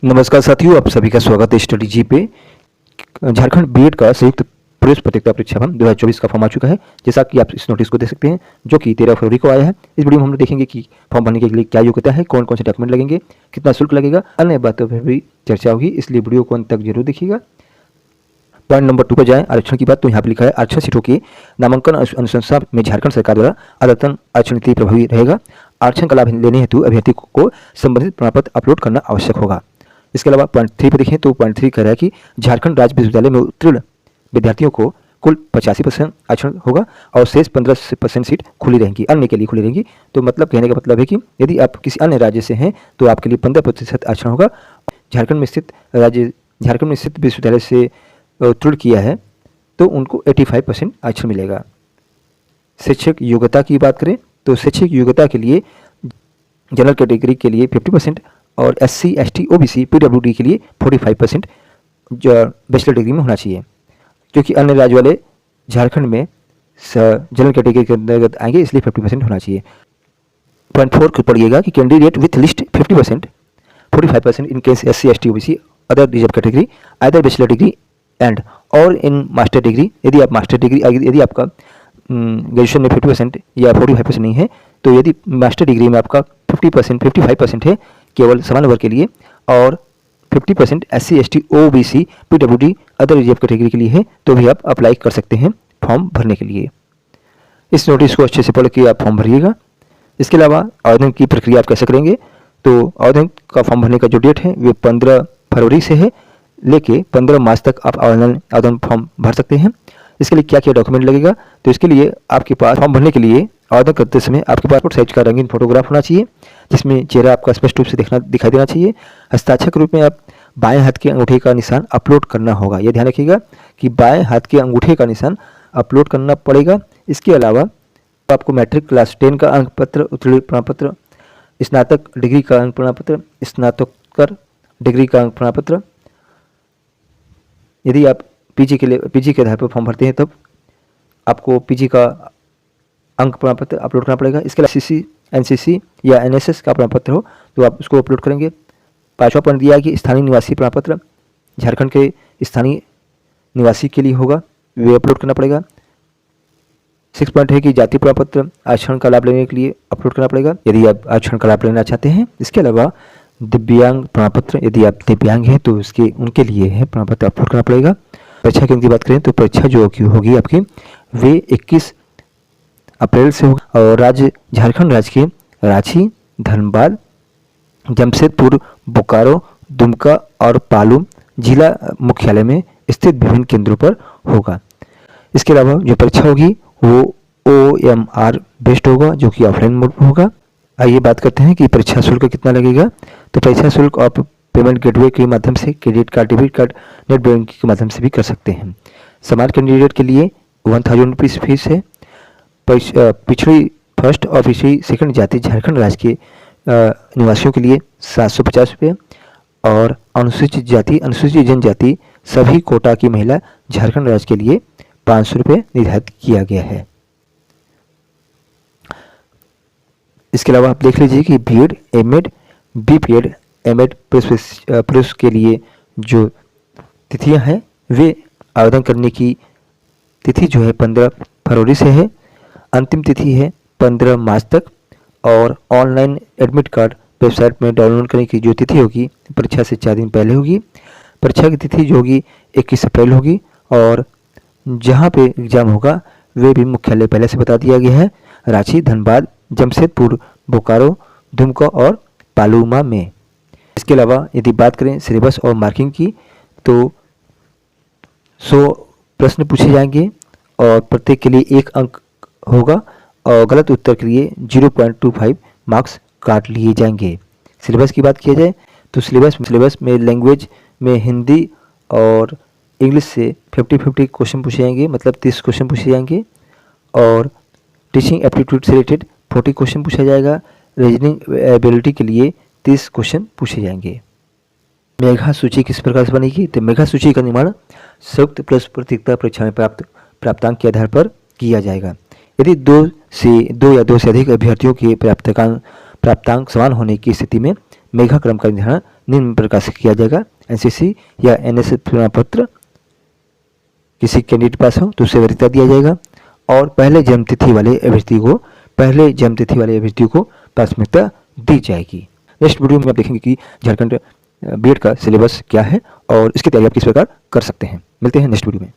नमस्कार साथियों, आप सभी का स्वागत है स्टडी जी पे। झारखंड बीएड का संयुक्त प्रवेश प्रतियोगिता परीक्षा फॉर्म 2024 का फॉर्म आ चुका है। जैसा कि आप इस नोटिस को देख सकते हैं, जो कि 13 फरवरी को आया है। इस वीडियो में हम लोग देखेंगे कि फॉर्म भरने के लिए क्या योग्यता है, कौन कौन से डॉक्यूमेंट लगेंगे, कितना शुल्क लगेगा, अन्य बातों पर भी चर्चा होगी, इसलिए वीडियो को अंत तक जरूर देखिएगा। पॉइंट नंबर 2 पर जाएं, आरक्षण की बात। तो यहाँ पर लिखा है, आरक्षण सीटों के नामांकन अनुशंसा में झारखंड सरकार द्वारा आदतन आरक्षण नीति प्रभावी रहेगा। आरक्षण का लाभ लेने हेतु अभ्यर्थी को संबंधित प्रमाण पत्र अपलोड करना आवश्यक होगा। इसके अलावा पॉइंट 3 पर देखें तो पॉइंट 3 कह रहा है कि झारखंड राज्य विश्वविद्यालय में उत्तीर्ण विद्यार्थियों को कुल 85% आरक्षण होगा और शेष 15% सीट खुली रहेंगी, अन्य के लिए खुली रहेंगी। तो मतलब कहने का मतलब है कि यदि आप किसी अन्य राज्य से हैं तो आपके लिए 15% आरक्षण होगा। झारखंड में स्थित विश्वविद्यालय से उत्तीर्ण किया है तो उनको 85% आरक्षण मिलेगा। शैक्षिक योग्यता की बात करें तो शैक्षिक योग्यता के लिए जनरल कैटेगरी के लिए 50% और SC, ST, OBC, PWD के लिए 45% बैचलर डिग्री में होना चाहिए, क्योंकि अन्य राज्य वाले झारखंड में जनरल कैटेगरी के अंतर्गत आएंगे, इसलिए 50% होना चाहिए। पॉइंट 4 पढ़िएगा कि candidate with list 50%, 45% in case SC, ST, OBC other reserve category either bachelor degree and और इन मास्टर डिग्री। यदि आप मास्टर डिग्री, यदि आपका ग्रेजुएशन में 50% या 45% नहीं है, तो यदि मास्टर डिग्री में आपका 50%, 55% है केवल सामान्य वर्ग के लिए और 50% SC, ST, OBC, PWD other reserve category के लिए है, तो भी आप अप्लाई कर सकते हैं फॉर्म भरने के लिए। इस नोटिस को अच्छे से पढ़ के आप फॉर्म भरिएगा। इसके अलावा आवेदन की प्रक्रिया आप कैसे करेंगे, तो आवेदन का फॉर्म भरने का जो डेट है वो 15 फरवरी से है लेके 15 मार्च तक आप आवेदन फॉर्म भर सकते हैं। इसके लिए क्या क्या डॉक्यूमेंट लगेगा, तो इसके लिए आपके पास फॉर्म भरने के लिए आवेदन करते समय आपके पासपोर्ट साइज का रंगीन फोटोग्राफ होना चाहिए, जिसमें चेहरा आपका स्पष्ट रूप से दिखाई देना चाहिए। हस्ताक्षर के रूप में आप बाएं हाथ के अंगूठे का निशान अपलोड करना होगा। यह ध्यान रखिएगा कि बाएं हाथ के अंगूठे का निशान अपलोड करना पड़ेगा। इसके अलावा आपको मैट्रिक क्लास 10 का अंक पत्र, उत्तीर्ण प्रमाण पत्र, स्नातक डिग्री का अंक प्रमाण पत्र, स्नातकोत्तर डिग्री का अंक प्रमाण पत्र। यदि आप पीजी के आधार पर फॉर्म भरते हैं तब आपको पीजी का अंक प्रमाण पत्र अपलोड करना पड़ेगा। इसके अलावा CC, NCC या NSS का प्रमाण पत्र हो तो आप उसको अपलोड करेंगे। 5वां पॉइंट दिया है कि स्थानीय निवासी प्रमाण पत्र झारखंड के स्थानीय निवासी के लिए होगा, वे अपलोड करना पड़ेगा। 6 पॉइंट है कि जाति प्रमाण पत्र आरक्षण का लाभ लेने के लिए अपलोड करना पड़ेगा, यदि आप आरक्षण का लाभ लेना चाहते हैं। इसके अलावा दिव्यांग प्रमाण पत्र, यदि आप दिव्यांग हैं तो उनके लिए है प्रमाण पत्र अपलोड करना पड़ेगा। परीक्षा केंद्र की बात करें तो परीक्षा जो होगी आपकी वे 21 अप्रैल से होगी और झारखंड राज्य के रांची, धनबाद, जमशेदपुर, बोकारो, दुमका और पालू जिला मुख्यालय में स्थित विभिन्न केंद्रों पर होगा। इसके अलावा जो परीक्षा होगी वो OMR बेस्ड होगा, जो कि ऑफलाइन मोड पर होगा। आइए बात करते हैं कि परीक्षा शुल्क कितना लगेगा। तो परीक्षा शुल्क आप पेमेंट गेटवे के माध्यम से, credit card, debit card, net banking के माध्यम से भी कर सकते हैं। सामान्य कैंडिडेट के लिए 1000 रुपीज़ फीस है। पिछड़ी फर्स्ट और पिछड़ी सेकंड जाति झारखंड राज्य के निवासियों के लिए 750 रुपये और अनुसूचित जाति, अनुसूचित जनजाति सभी कोटा की महिला झारखंड राज्य के लिए 500 रुपये निर्धारित किया गया है। इसके अलावा आप देख लीजिए कि BEd, MAd, BPEd, MAd प्रवेश के लिए जो तिथियां हैं वे आवेदन करने की तिथि जो है 15 फरवरी से है, अंतिम तिथि है 15 मार्च तक और ऑनलाइन एडमिट कार्ड वेबसाइट में डाउनलोड करने की जो तिथि होगी परीक्षा से 4 दिन पहले होगी। परीक्षा की तिथि जो होगी 21 अप्रैल होगी और जहां पे एग्जाम होगा वे भी मुख्यालय पहले से बता दिया गया है, रांची, धनबाद, जमशेदपुर, बोकारो, दुमका और पालूमा में। इसके अलावा यदि बात करें सिलेबस और मार्किंग की तो 100 प्रश्न पूछे जाएंगे और प्रत्येक के लिए 1 अंक होगा और गलत उत्तर के लिए 0.25 मार्क्स काट लिए जाएंगे। सिलेबस की बात किया जाए तो सिलेबस में लैंग्वेज में हिंदी और इंग्लिश से 50-50 क्वेश्चन पूछे जाएंगे, मतलब 30 क्वेश्चन पूछे जाएंगे और टीचिंग एप्टीट्यूड से रिलेटेड 40 क्वेश्चन पूछा जाएगा। रीजनिंग एबिलिटी के लिए 30 क्वेश्चन पूछे जाएंगे। मेघा सूची किस प्रकार से बनेगी, तो मेघा सूची का निर्माण संयुक्त प्रवेश प्रतियोगिता परीक्षा में प्राप्तांक के आधार पर किया जाएगा। यदि 2 या 2 से अधिक अभ्यर्थियों के प्राप्तांक समान होने की स्थिति में मेघा क्रम का निर्धारण निम्न प्रकार से किया जाएगा। एनसीसी या एनएसएस प्रमाण पत्र किसी कैंडिडेट पास हो तो उसे वरीयता दिया जाएगा और पहले जन्मतिथि वाले अभ्यर्थी को प्राथमिकता दी जाएगी। नेक्स्ट वीडियो में आप देखेंगे कि झारखंड बीएड का सिलेबस क्या है और इसकी तैयारी आप किस प्रकार कर सकते हैं। मिलते हैं नेक्स्ट वीडियो में।